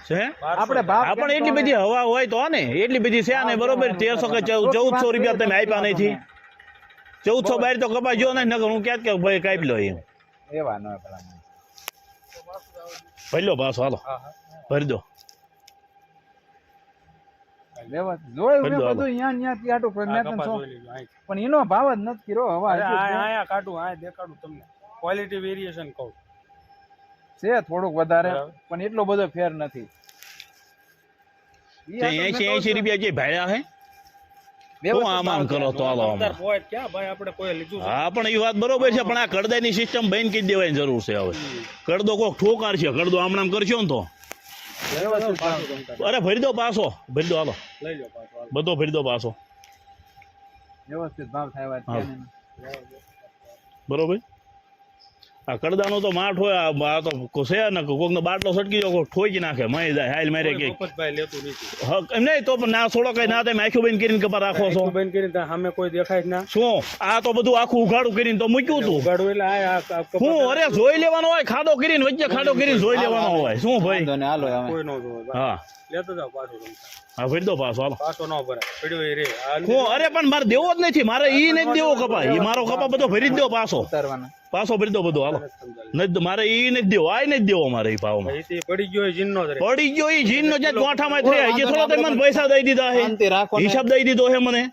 છે આપણે એટલી બધી હવા હોય તો ને એટલી બધી છે ને બરોબર 1300 કે 1400 રૂપિયા તમે આપ્યા નથી 1400 બહાર તો કપાઈ ગયો ને નકર હું ક્યાં કે ભાઈ કાપી લો એમ એવા ન પેલા ભરી લો પાછો હાલો ભરી દો જોયું બધું અહીંયા પણ એનો ભાવ જ નથી કર્યો હવા આયા કાઢું આ દેખાડું તમને ક્વોલિટી વેરિએશન કહું છે થોડુંક વધારે પણ એટલો બધો ફેર નથી 80 રૂપિયા જે ભાડ્યા હે હું આમ કરો તો હાલો ક્યાં ભાઈ આપણે કોઈ લીધું હા પણ એ વાત બરોબર છે પણ આ કડદાની સિસ્ટમ બંધ કરી દેવાની જરૂર છે હવે કડદો કોક ઠોકાર છે કડદો આમ કરશો ને તો અરે ભરી દો પાછો ભરી દો હાલો લઈ લો પાછો બધો ભરી દો પાછો વ્યવસ્થિત ભાવ થાય બરોબર આ કડદાનો તો માઠ હોય આ તો છે ને કોકનો બાટલો સટકી જો ઠોકી નાખે મય જાય હાલ મારે કે ભાઈ લેતું નથી એમ નહીં તો પણ ના છોડો કઈ ના તમે આખું બંધ કરીને કપા રાખો છો બંધ કરીને સામે કોઈ દેખાય જ ના શું આ તો બધું આખું ઉઘાડું કરીને તો મૂક્યું તું ઉઘાડું એટલે હું અરે જોઈ લેવાનો હોય ખાડો કરીને વચ્ચે ખાડો કરીને જોઈ લેવાનો હોય શું ભાઈ કોઈ નો જોવે હા લેતો જાવ પાછો હા ભરી દો પાછો હાલો પાછો ન ભરાય પડ્યો એ રે હું અરે પણ મારે દેવો જ નથી મારે ઈ નથી દેવો કપા એ મારો કપા બધો ભરી જ દો પાછો પાછો ભરી દો બધું હાલો નથી મારે ઈ નથી દેવો આ નથી દેવો મારે એ ભાવમાં પડી ગયો જીનનો પડી ગયો એ જીનનો જે ગોઠામાં થઈ હજી થોડો તમે મને પૈસા દઈ દીધા હે હિસાબ દઈ દીધો હે મને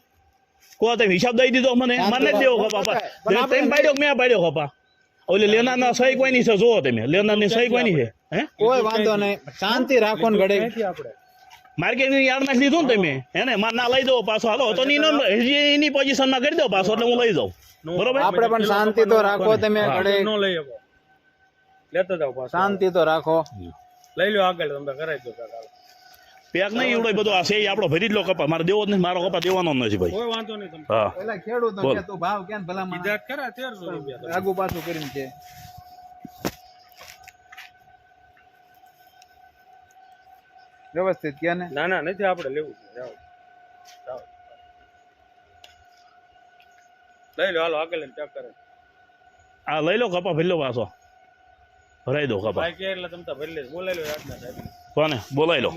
કો તમે હિસાબ દઈ દીધો મને નથી દેવો કપા તમે પાડ્યો મેં પાડ્યો કપા ઓલે લેનારના સહી કોઈ ની છે જોવો તમે લેનારની સહી કોઈ ની છે હે કોઈ વાંધો નહીં શાંતિ રાખો ને ઘડે આપણે માર્કેટની યાર્ડમાં લીધું ને તમે એને માર ના લઈ દો પાછો હાલો તો એની પોઝિશનમાં કરી દો પાછો એટલે હું લઈ જાઉં બરોબર આપણે પણ શાંતિ તો રાખો તમે ઘડે ન લઈ આવો લેતો જાવ પાછો શાંતિ તો રાખો લઈ લો આગળ તમે કરાવી દો કાકા પેક નહીં એવડો બધો આ છે આપણો ભરી જ લો કપા મારે દેવો જ નહીં મારો કપા દેવાનો નથી ભાઈ કોઈ વાંધો નહીં તમે હા પેલા ખેડૂતો કે તું ભાવ કેમ ભલા માં કીધા ખરા 1300 રૂપિયા આગુ પાછું કરીને છે વ્યવસ્થિત કે ને ના ના નથી આપણે લેવું છે જાઓ જાઓ લઈ લો હાલો આગળ ચેક કરે આ લઈ લો કપા ભરી લો પાછો ભરાઈ દો કપા ભાઈ કે એટલે તમે તો ભરી લે બોલાઈ લો યાદના સાહેબ કોને બોલાઈ લો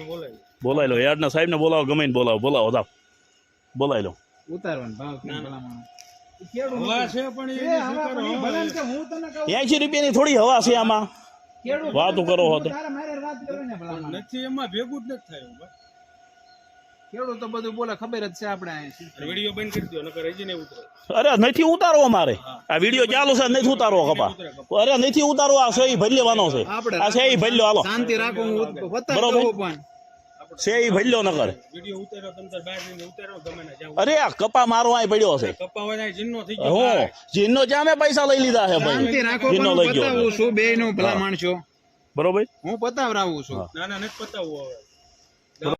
બોલાઈ લો યાદના સાહેબ ને બોલાવો ગમે ને બોલાવો બોલાવો જાવ બોલાઈ લો ઉતારવાનો ભાવ કેમ ભલા માં હવા છે પણ એ સ્વીકારો ભલા કે હું તને કહું 80 રૂપિયાની થોડી હવા છે આમાં વાતો કરો હોતે તારા મારે વાત કરો ને ભલા માં નથી એમાં ભેગું જ નથી થયું ખેડૂત તો બધું બોલે ખબર જ છે આપણે વિડિયો બંધ કરી દો નકર હજી નહીં ઉતરે અરે નથી ઉતારવો અમારે આ વિડીયો ચાલુ છે નથી ઉતારવો કપા અરે નથી ઉતારવો આ સહી ભરી લેવાનો છે આ સહી ભરી લો હાલો શાંતિ રાખો હું બતાવો પણ સહી ભરી લો નકર વિડિયો ઉતારો તમે તાર બહાર જઈને ઉતારો ગમે ના જાવ અરે આ કપા મારો અહીં પડ્યો છે કપ્પા વાળા જીનનો થઈ ગયો હું જીનનો જ્યાં મેં પૈસા લઈ લીધા છે શાંતિ ભાઈ રાખો જીનનો પણ લઈ ગયો બતાવું છું બે નું ભલા માણસો બરોબર હું પતાવરાવું છું ના ના નથી પતાવવું હવે